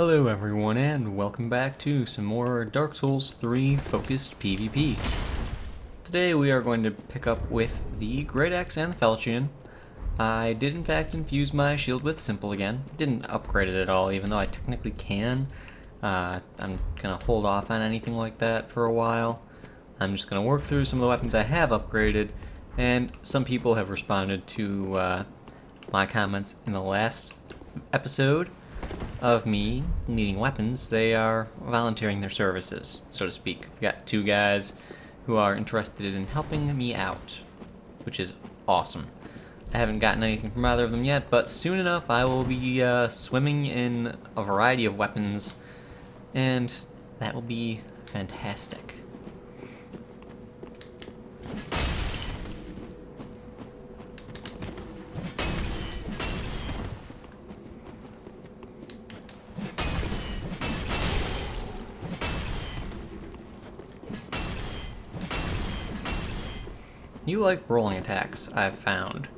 Hello everyone and welcome back to some more Dark Souls 3 focused PvP. Today we are going to pick up with the Greataxe and the Falchion. I did in fact infuse my shield with simple again. Didn't upgrade it at all, even though I technically can. I'm gonna hold off on anything like that for a while. I'm just gonna work through some of the weapons I have upgraded, and some people have responded to my comments in the last episode of me needing weapons. They are volunteering their services, so to speak. I've got two guys who are interested in helping me out, which is awesome. I haven't gotten anything from either of them yet, but soon enough I will be swimming in a variety of weapons, and that will be fantastic. You like rolling attacks, I've found.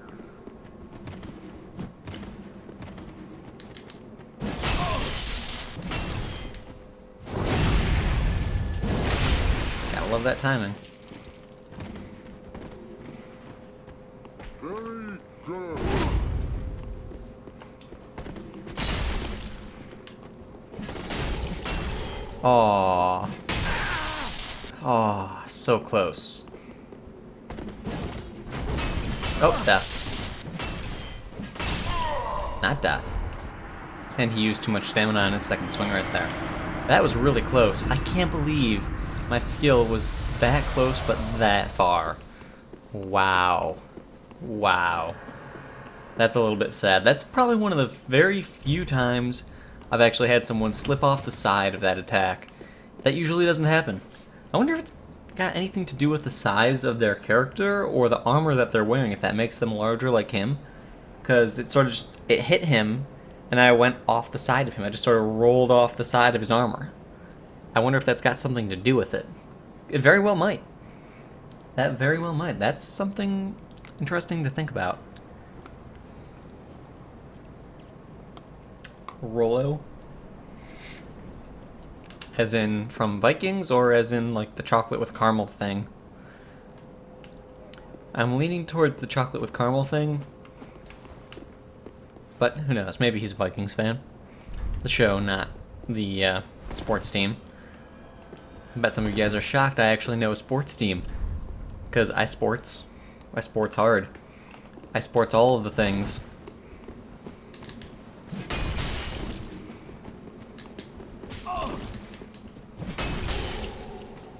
Gotta love that timing. Aww. Aww, so close. Oh, death. Not death. And he used too much stamina on his second swing right there. That was really close. I can't believe my skill was that close but that far. Wow. Wow. That's a little bit sad. That's probably one of the very few times I've actually had someone slip off the side of that attack. That usually doesn't happen. I wonder if it's got anything to do with the size of their character or the armor that they're wearing, if that makes them larger like him. Because it sort of just, it hit him and I went off the side of him. I just sort of rolled off the side of his armor. I wonder if that's got something to do with it. It very well might. That very well might. That's something interesting to think about. Rollo? As in from Vikings, or as in like the chocolate with caramel thing? I'm leaning towards the chocolate with caramel thing, but who knows, maybe he's a Vikings fan. The show, not the sports team. I bet some of you guys are shocked I actually know a sports team, because I sports hard. I sports all of the things.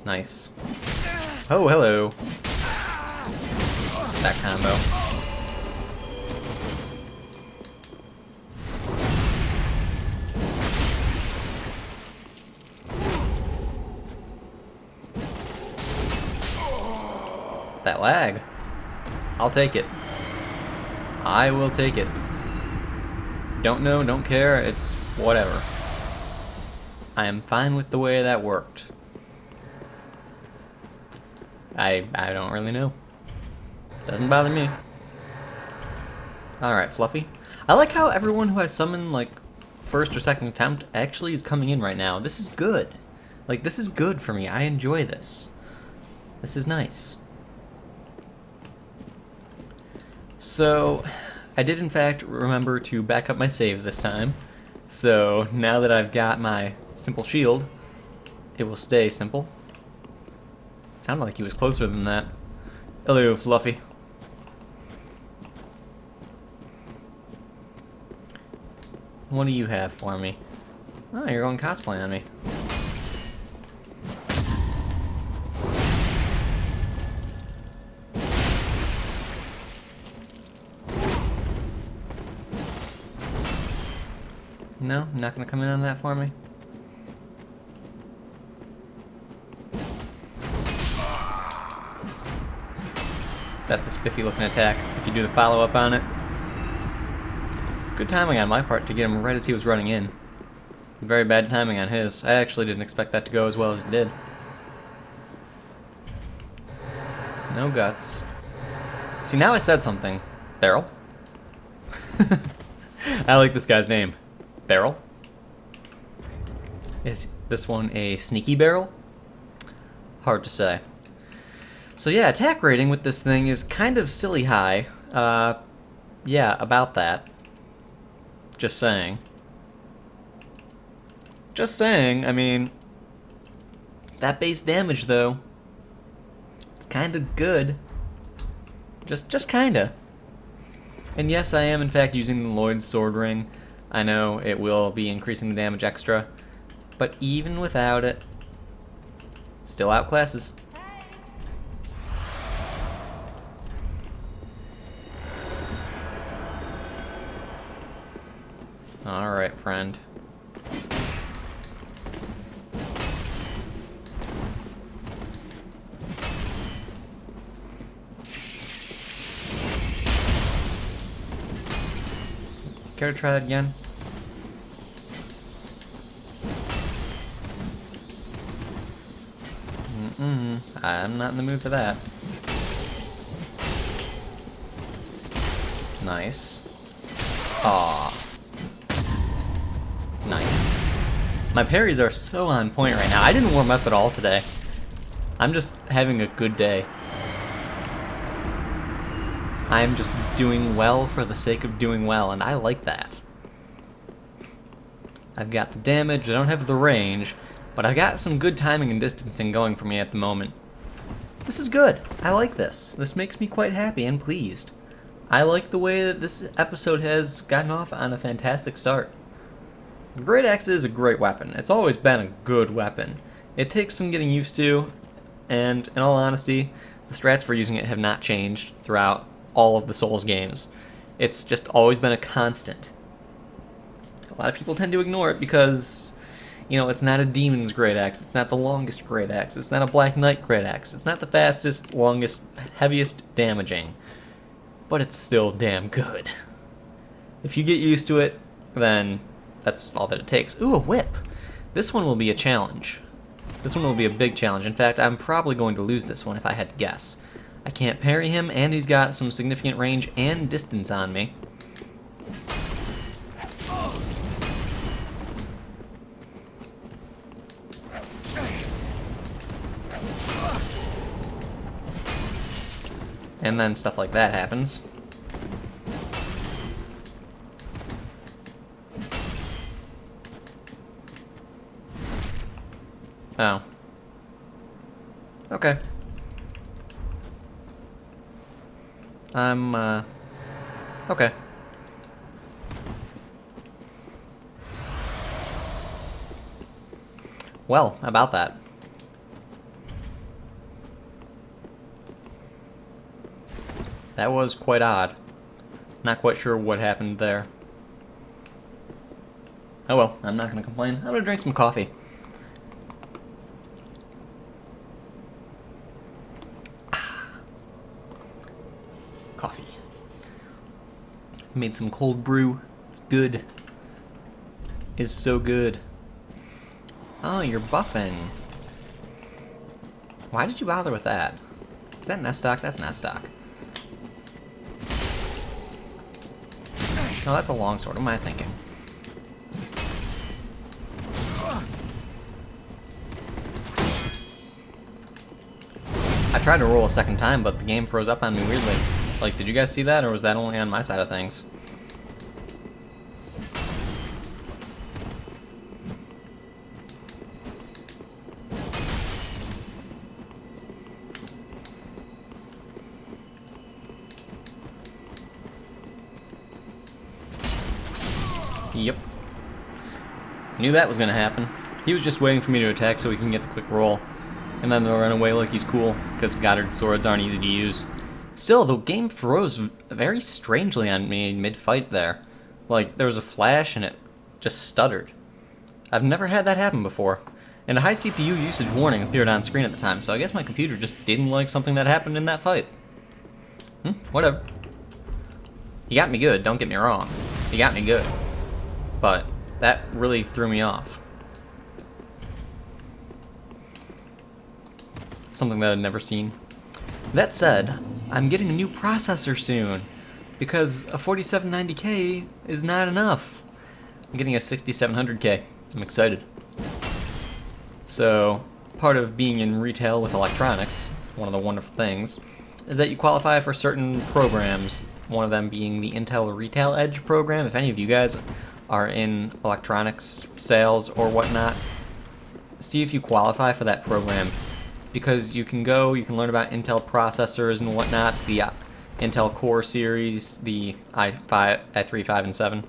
Nice. Oh, hello. That combo. That lag. I'll take it. I will take it. Don't know, don't care, it's whatever. I am fine with the way that worked. I don't really know. Doesn't bother me. Alright, Fluffy. I like how everyone who has summoned, like, first or second attempt actually is coming in right now. This is good. Like, this is good for me. I enjoy this. This is nice. So, I did in fact remember to back up my save this time. So, now that I've got my simple shield, it will stay simple. Sounded like he was closer than that. Hello, Fluffy. What do you have for me? Oh, you're going cosplay on me. No? Not gonna come in on that for me? That's a spiffy looking attack, if you do the follow-up on it. Good timing on my part to get him right as he was running in. Very bad timing on his. I actually didn't expect that to go as well as it did. No guts. See, now I said something. Barrel? I like this guy's name. Barrel? Is this one a sneaky barrel? Hard to say. So yeah, attack rating with this thing is kind of silly high. Yeah, about that. Just saying. Just saying, I mean... That base damage, though, it's kinda good. Just kinda. And yes, I am in fact using the Lloyd's Sword Ring. I know it will be increasing the damage extra, but even without it, still outclasses. Alright, friend. Care to try that again? I'm not in the mood for that. Nice. Aw. Nice. My parries are so on point right now. I didn't warm up at all today. I'm just having a good day. I'm just doing well for the sake of doing well, and I like that. I've got the damage, I don't have the range, but I've got some good timing and distancing going for me at the moment. This is good. I like this. This makes me quite happy and pleased. I like the way that this episode has gotten off on a fantastic start. The Greataxe is a great weapon. It's always been a good weapon. It takes some getting used to, and in all honesty, the strats for using it have not changed throughout all of the Souls games. It's just always been a constant. A lot of people tend to ignore it because, you know, it's not a Demon's Greataxe, it's not the longest Greataxe, it's not a Black Knight Greataxe, it's not the fastest, longest, heaviest damaging, but it's still damn good. If you get used to it, then that's all that it takes. Ooh, a whip! This one will be a challenge. This one will be a big challenge. In fact, I'm probably going to lose this one if I had to guess. I can't parry him, and he's got some significant range and distance on me. And then stuff like that happens. Oh. Okay. Okay. Well, about that. That was quite odd. Not quite sure what happened there. Oh well, I'm not gonna complain. I'm gonna drink some coffee. Coffee. Made some cold brew. It's good. It's so good. Oh, you're buffing. Why did you bother with that? Is that nest stock? That's nest stock. No, that's a longsword. What am I thinking? I tried to roll a second time, but the game froze up on me weirdly. Like, did you guys see that, or was that only on my side of things? Yep. Knew that was gonna happen. He was just waiting for me to attack so he can get the quick roll. And then they'll run away like he's cool, because Goddard swords aren't easy to use. Still, the game froze very strangely on me mid-fight there. Like, there was a flash and it just stuttered. I've never had that happen before. And a high CPU usage warning appeared on screen at the time, so I guess my computer just didn't like something that happened in that fight. Whatever. He got me good, don't get me wrong. He got me good. But that really threw me off. Something that I'd never seen. That said, I'm getting a new processor soon, because a 4790K is not enough. I'm getting a 6700K. I'm excited. So, part of being in retail with electronics, one of the wonderful things, is that you qualify for certain programs, one of them being the Intel Retail Edge program. If any of you guys are in electronics sales or whatnot, see if you qualify for that program, because you can learn about Intel processors and whatnot, the Intel Core series, the i3, 5, and 7,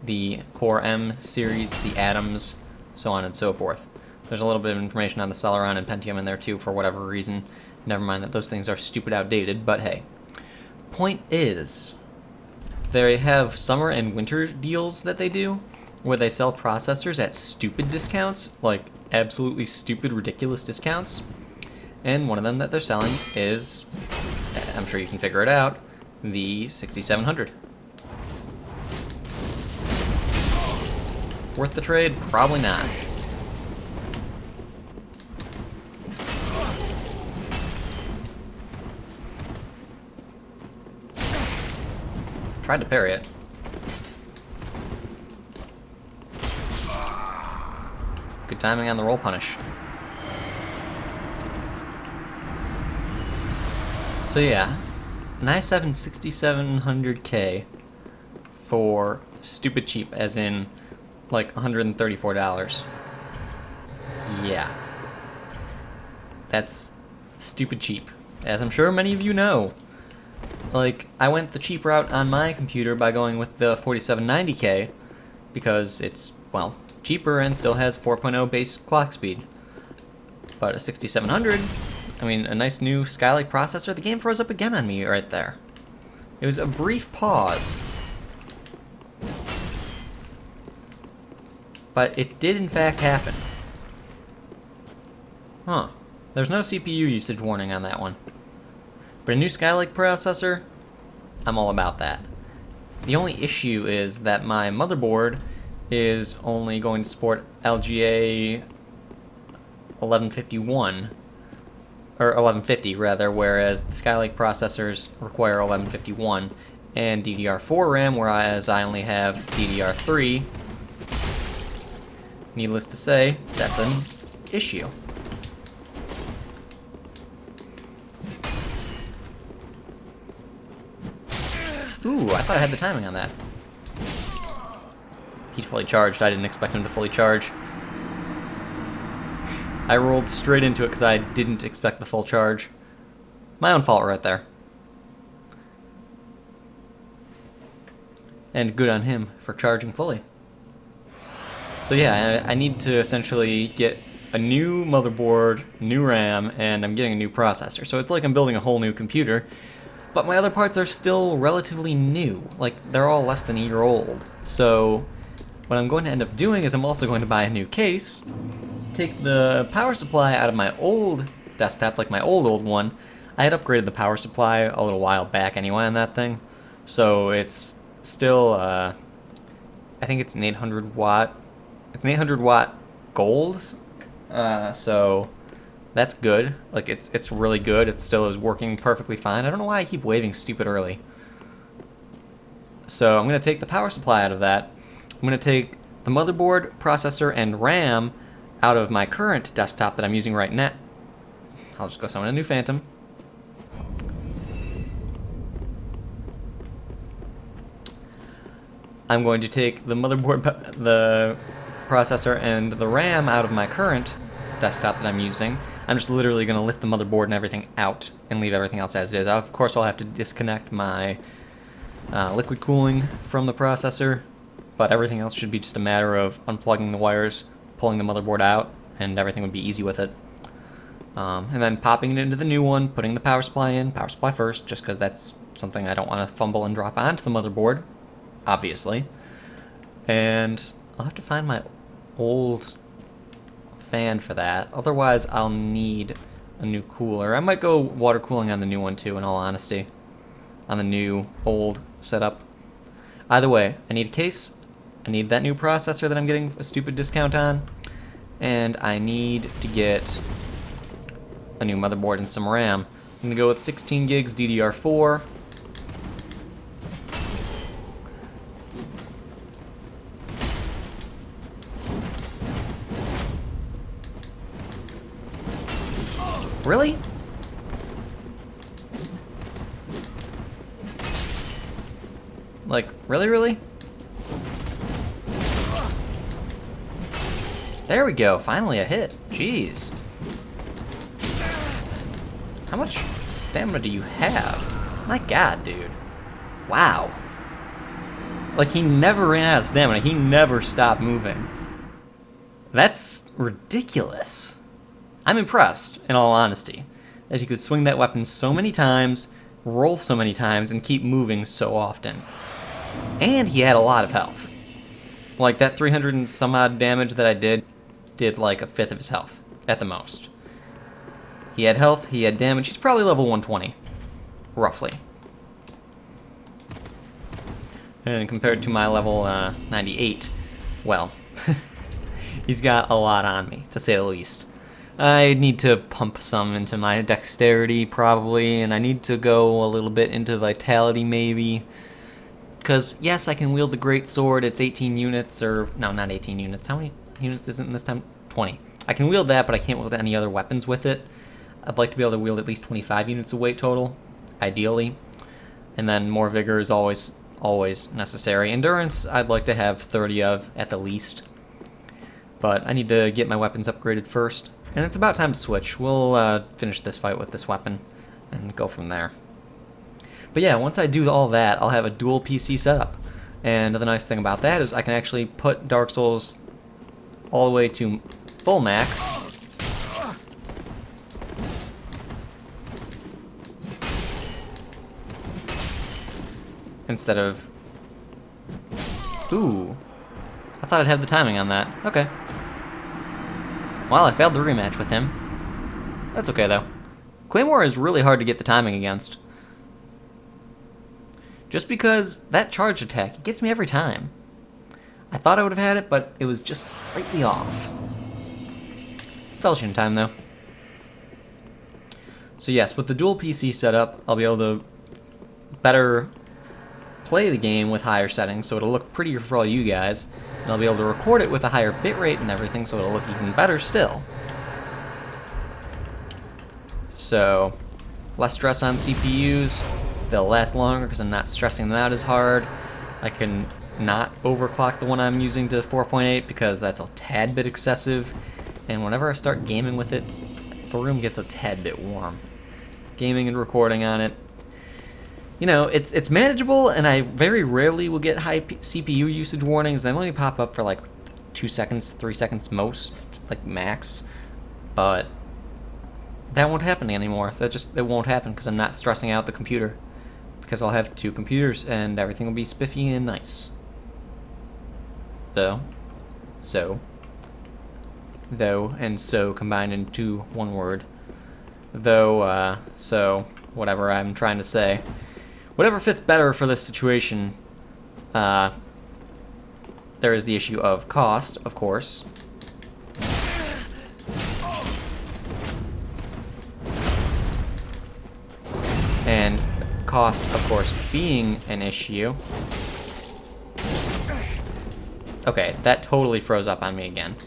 the Core M series, the Atoms, so on and so forth. There's a little bit of information on the Celeron and Pentium in there too, for whatever reason. Never mind that those things are stupid outdated, but hey. Point is, they have summer and winter deals that they do, where they sell processors at stupid discounts, like absolutely stupid, ridiculous discounts. And one of them that they're selling is, I'm sure you can figure it out, the 6700. Worth the trade? Probably not. Tried to parry it. Good timing on the roll punish. So yeah, an i7 6700K for stupid cheap, as in like $134. Yeah. That's stupid cheap, as I'm sure many of you know. Like, I went the cheap route on my computer by going with the 4790K because it's, well, cheaper and still has 4.0 base clock speed. But a 6700, I mean, a nice new Skylake processor, the game froze up again on me right there. It was a brief pause. But it did in fact happen. Huh. There's no CPU usage warning on that one. But a new Skylake processor, I'm all about that. The only issue is that my motherboard is only going to support LGA 1151, or 1150 rather, whereas the Skylake processors require 1151 and DDR4 RAM, whereas I only have DDR3. Needless to say, that's an issue. Ooh, I thought I had the timing on that. He's fully charged. I didn't expect him to fully charge. I rolled straight into it because I didn't expect the full charge. My own fault right there. And good on him for charging fully. So yeah, I need to essentially get a new motherboard, new RAM, and I'm getting a new processor. So it's like I'm building a whole new computer. But my other parts are still relatively new. Like, they're all less than a year old. So what I'm going to end up doing is I'm also going to buy a new case, take the power supply out of my old desktop, like my old one. I had upgraded the power supply a little while back anyway on that thing. So it's still, I think it's an 800 watt gold. So that's good. Like, it's really good. It still is working perfectly fine. I don't know why I keep waving stupid early. So I'm going to take the power supply out of that. I'm going to take the motherboard, processor, and RAM out of my current desktop that I'm using right now. I'll just go summon a new Phantom. I'm going to take the motherboard, the processor, and the RAM out of my current desktop that I'm using. I'm just literally going to lift the motherboard and everything out and leave everything else as it is. Of course, I'll have to disconnect my liquid cooling from the processor, but everything else should be just a matter of unplugging the wires, pulling the motherboard out, and everything would be easy with it. And then popping it into the new one, putting the power supply in, power supply first, just because that's something I don't want to fumble and drop onto the motherboard, obviously. And I'll have to find my old fan for that. Otherwise, I'll need a new cooler. I might go water cooling on the new one too, in all honesty, on the new old setup. Either way, I need a case, I need that new processor that I'm getting a stupid discount on, and I need to get a new motherboard and some RAM. I'm gonna go with 16 gigs DDR4. really? Like, really? There we go, finally a hit. Jeez. How much stamina do you have? My god, dude. Wow. Like, he never ran out of stamina. He never stopped moving. That's ridiculous. I'm impressed, in all honesty, that he could swing that weapon so many times, roll so many times, and keep moving so often. And he had a lot of health. Like, that 300 and some odd damage that I did like a fifth of his health, at the most. He had health, he had damage, he's probably level 120, roughly. And compared to my level 98, well, he's got a lot on me, to say the least. I need to pump some into my dexterity, probably, and I need to go a little bit into vitality, maybe. Because, yes, I can wield the great sword, it's 18 units, or, no, not 18 units, how many units is it in this time? 20. I can wield that, but I can't wield any other weapons with it. I'd like to be able to wield at least 25 units of weight total, ideally. And then more vigor is always necessary. Endurance, I'd like to have 30 of, at the least. But I need to get my weapons upgraded first. And it's about time to switch. We'll finish this fight with this weapon and go from there. But yeah, once I do all that, I'll have a dual PC setup. And the nice thing about that is I can actually put Dark Souls all the way to full max. Instead of... Ooh. I thought I'd have the timing on that. Okay. Well, I failed the rematch with him. That's okay, though. Claymore is really hard to get the timing against. Just because that charge attack, it gets me every time. I thought I would have had it, but it was just slightly off. Falchion time, though. So yes, with the dual PC setup, I'll be able to better play the game with higher settings, so it'll look prettier for all you guys. And I'll be able to record it with a higher bitrate and everything, so it'll look even better still. So, less stress on CPUs. They'll last longer because I'm not stressing them out as hard. I can not overclock the one I'm using to 4.8 because that's a tad bit excessive. And whenever I start gaming with it, the room gets a tad bit warm. Gaming and recording on it, you know, it's manageable, and I very rarely will get high CPU usage warnings. They only pop up for like 2 seconds, 3 seconds most, like max. But that won't happen anymore. It won't happen because I'm not stressing out the computer. Because I'll have 2 computers and everything will be spiffy and nice. Though, and so combined into one word. So, whatever I'm trying to say. Whatever fits better for this situation. There is the issue of cost, of course. And cost, of course, being an issue. Okay, that totally froze up on me again.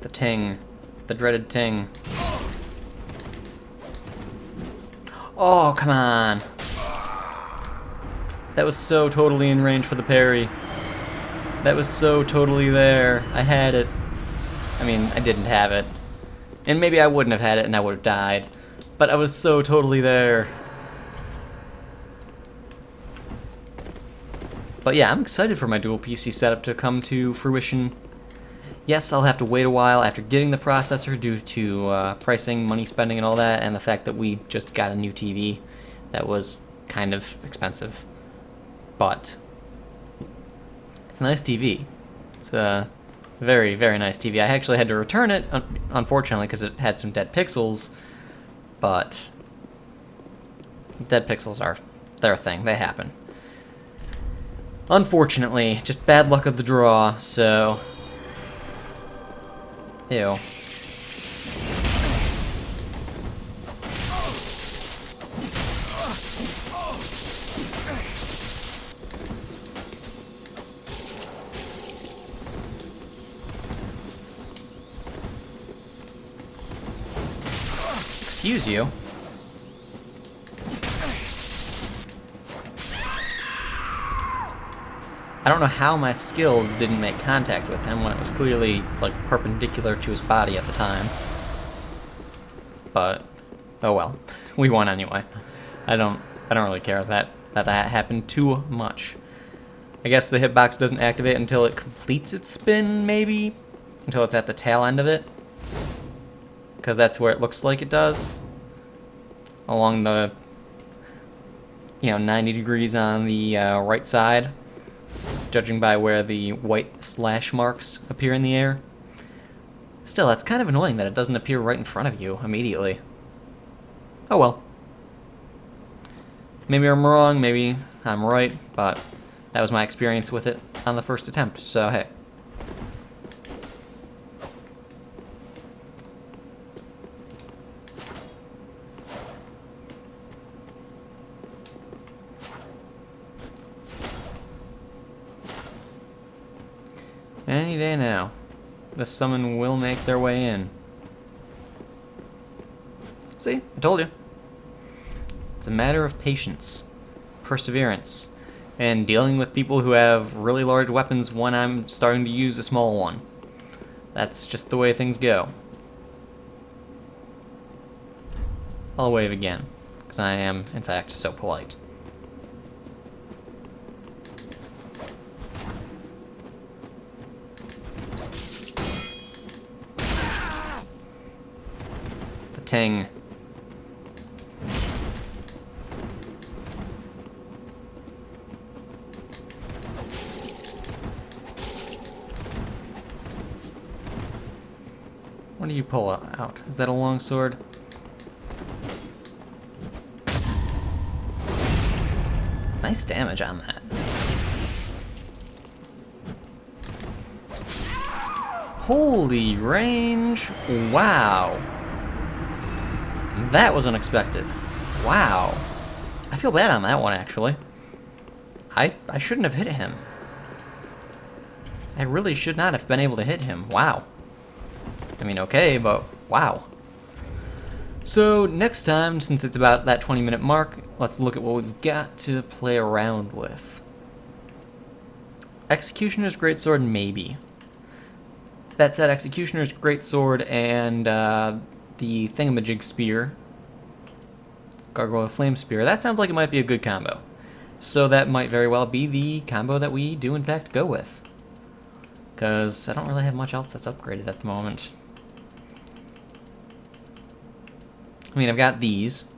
The ting. The dreaded ting. Oh, come on. That was so totally in range for the parry. That was so totally there. I had it. I mean, I didn't have it. And maybe I wouldn't have had it and I would have died. But I was so totally there. But yeah, I'm excited for my dual PC setup to come to fruition. Yes, I'll have to wait a while after getting the processor due to pricing, money spending, and all that, and the fact that we just got a new TV that was kind of expensive. But it's a nice TV. It's a very, very nice TV. I actually had to return it, unfortunately, because it had some dead pixels, but dead pixels they're a thing. They happen. Unfortunately, just bad luck of the draw, so... Ew. Excuse you. I don't know how my skill didn't make contact with him when it was clearly, like, perpendicular to his body at the time. But, oh well. We won anyway. I don't really care that happened too much. I guess the hitbox doesn't activate until it completes its spin, maybe? Until it's at the tail end of it. Because that's where it looks like it does. Along the, 90 degrees on the right side. Judging by where the white slash marks appear in the air. Still, that's kind of annoying that it doesn't appear right in front of you immediately. Oh well. Maybe I'm wrong, maybe I'm right, but that was my experience with it on the first attempt, so hey. Any day now, the summon will make their way in. See, I told you. It's a matter of patience, perseverance, and dealing with people who have really large weapons when I'm starting to use a small one. That's just the way things go. I'll wave again, because I am, in fact, so polite. Ting. What do you pull out? Is that a longsword? Nice damage on that. Holy range! Wow. That was unexpected. Wow. I feel bad on that one, actually. I shouldn't have hit him. I really should not have been able to hit him. Wow. I mean, okay, but wow. So, next time, since it's about that 20-minute mark, let's look at what we've got to play around with. Executioner's Greatsword, maybe. That said, Executioner's Greatsword and the Thingamajig Spear, Gargoyle Flame Spear, that sounds like it might be a good combo. So that might very well be the combo that we do in fact go with. Because I don't really have much else that's upgraded at the moment. I mean, I've got these.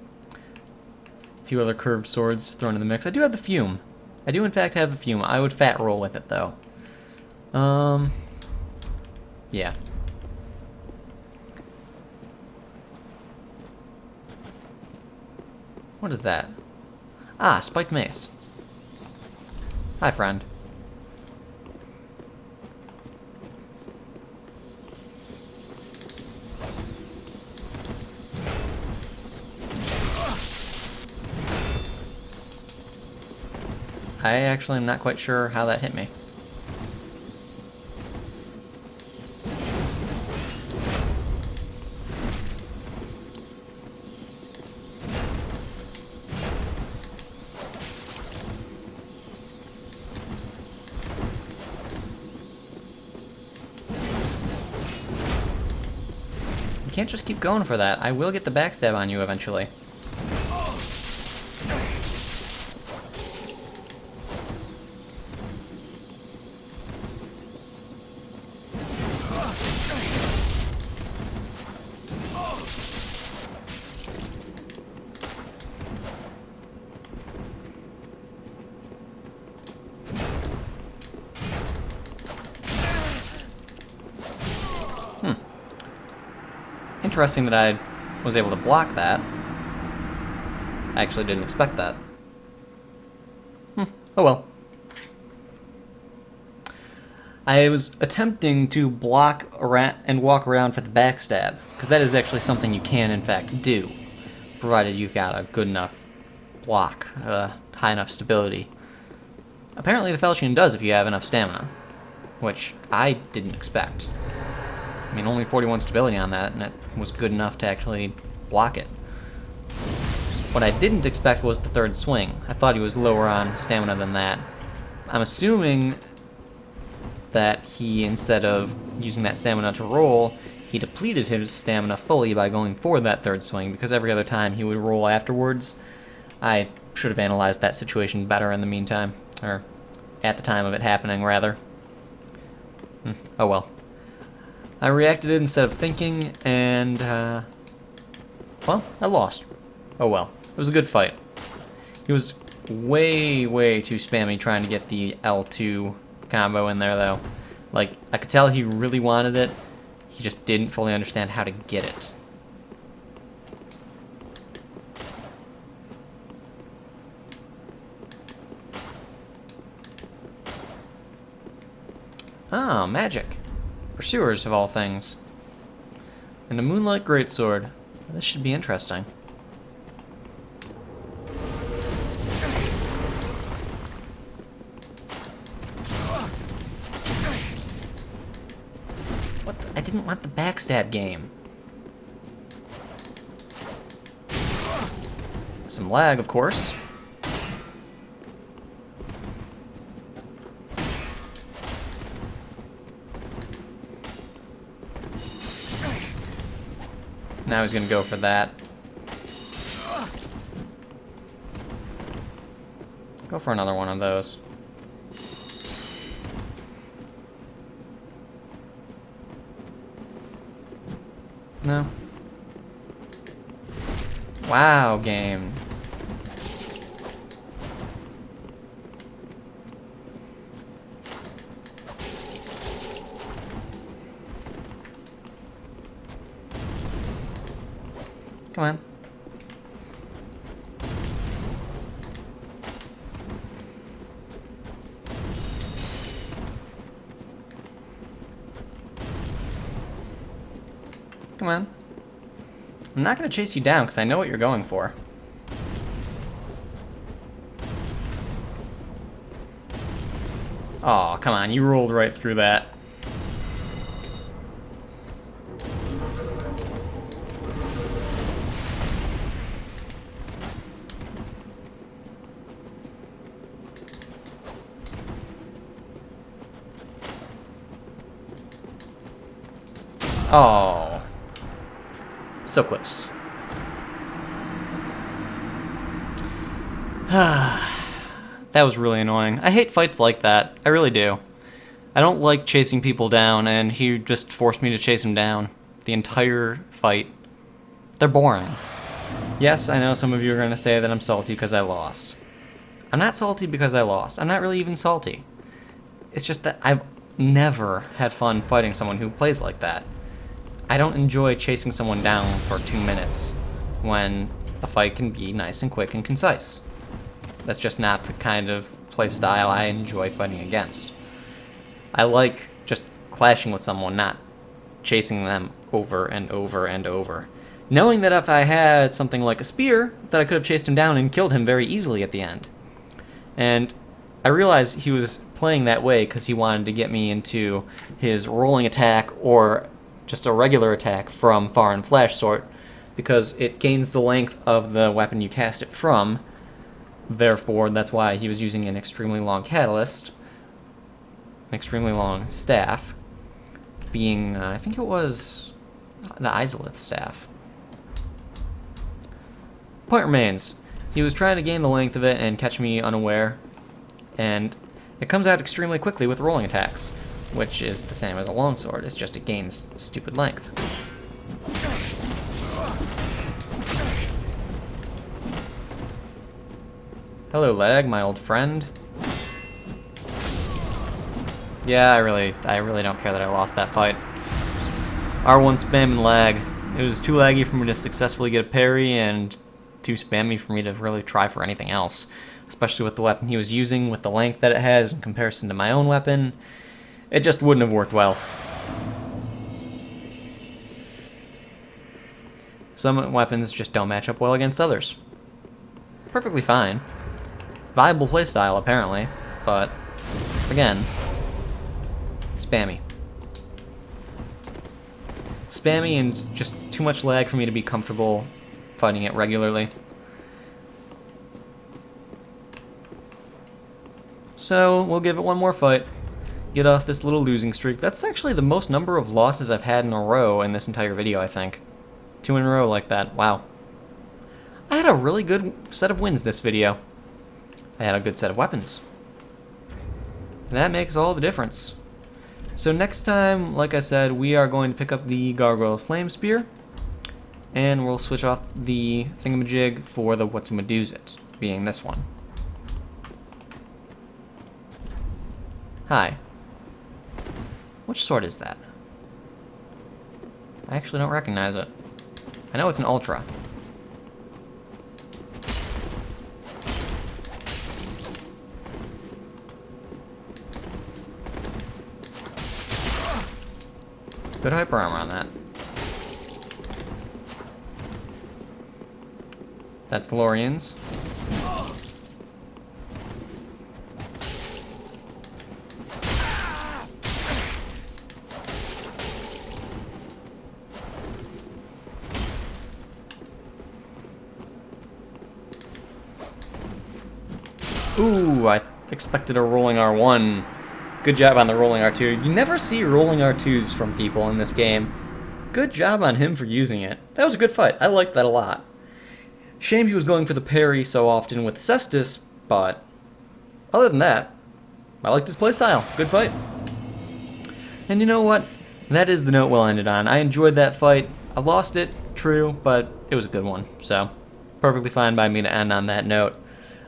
A few other curved swords thrown in the mix. I do have the Fume. I do in fact have the Fume. I would fat roll with it though. Yeah. What is that? Ah, spiked mace. Hi, friend. I actually am not quite sure how that hit me. You can't just keep going for that. I will get the backstab on you eventually. Interesting that I was able to block that. I actually didn't expect that. Oh well. I was attempting to block around and walk around for the backstab, because that is actually something you can in fact do, provided you've got a good enough block, high enough stability. Apparently the Falchion does if you have enough stamina, which I didn't expect. I mean, only 41 stability on that, and it was good enough to actually block it. What I didn't expect was the third swing. I thought he was lower on stamina than that. I'm assuming that he, instead of using that stamina to roll, he depleted his stamina fully by going for that third swing, because every other time he would roll afterwards. I should have analyzed that situation better in the meantime, or at the time of it happening, rather. Oh well. I reacted instead of thinking, and, well, I lost. Oh well. It was a good fight. He was way, way too spammy trying to get the L2 combo in there, though. Like, I could tell he really wanted it. He just didn't fully understand how to get it. Ah, magic. Pursuers, of all things. And a Moonlight Greatsword. This should be interesting. What the? I didn't want the backstab game. Some lag, of course. Now he's gonna go for that. Go for another one of those. No. Wow, game. Come on. Come on. I'm not going to chase you down because I know what you're going for. Oh, come on. You rolled right through that. Oh. So close. That was really annoying. I hate fights like that. I really do. I don't like chasing people down, and he just forced me to chase him down the entire fight. They're boring. Yes, I know some of you are going to say that I'm salty because I lost. I'm not salty because I lost. I'm not really even salty. It's just that I've never had fun fighting someone who plays like that. I don't enjoy chasing someone down for 2 minutes when a fight can be nice and quick and concise. That's just not the kind of play style I enjoy fighting against. I like just clashing with someone, not chasing them over and over and over. Knowing that if I had something like a spear, that I could have chased him down and killed him very easily at the end. And I realized he was playing that way because he wanted to get me into his rolling attack or just a regular attack from far and flash sort, because it gains the length of the weapon you cast it from. Therefore, that's why he was using an extremely long catalyst, an extremely long staff, being, I think it was the Izalith staff. Point remains, he was trying to gain the length of it and catch me unaware, and it comes out extremely quickly with rolling attacks, which is the same as a longsword, it's just it gains stupid length. Hello, lag, my old friend. Yeah, I really don't care that I lost that fight. R1 spam and lag. It was too laggy for me to successfully get a parry, and too spammy for me to really try for anything else. Especially with the weapon he was using, with the length that it has in comparison to my own weapon. It just wouldn't have worked well. Some weapons just don't match up well against others. Perfectly fine. Viable playstyle, apparently, but again, spammy. Spammy and just too much lag for me to be comfortable fighting it regularly. So, we'll give it one more fight. Get off this little losing streak. That's actually the most number of losses I've had in a row in this entire video, I think. 2 in a row like that. Wow. I had a really good set of wins this video. I had a good set of weapons. And that makes all the difference. So next time, like I said, we are going to pick up the Gargoyle Flame Spear. And we'll switch off the thingamajig for the What's-a-Madoosit, being this one. Hi. Which sword is that? I actually don't recognize it. I know it's an Ultra. Good hyper armor on that. That's Lorian's. Ooh, I expected a rolling R1. Good job on the rolling R2. You never see rolling R2s from people in this game. Good job on him for using it. That was a good fight. I liked that a lot. Shame he was going for the parry so often with Cestus, but other than that, I liked his playstyle. Good fight. And you know what? That is the note we'll end it on. I enjoyed that fight. I lost it, true, but it was a good one. So, perfectly fine by me to end on that note.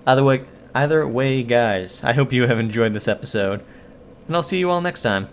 Either way, guys, I hope you have enjoyed this episode. And I'll see you all next time.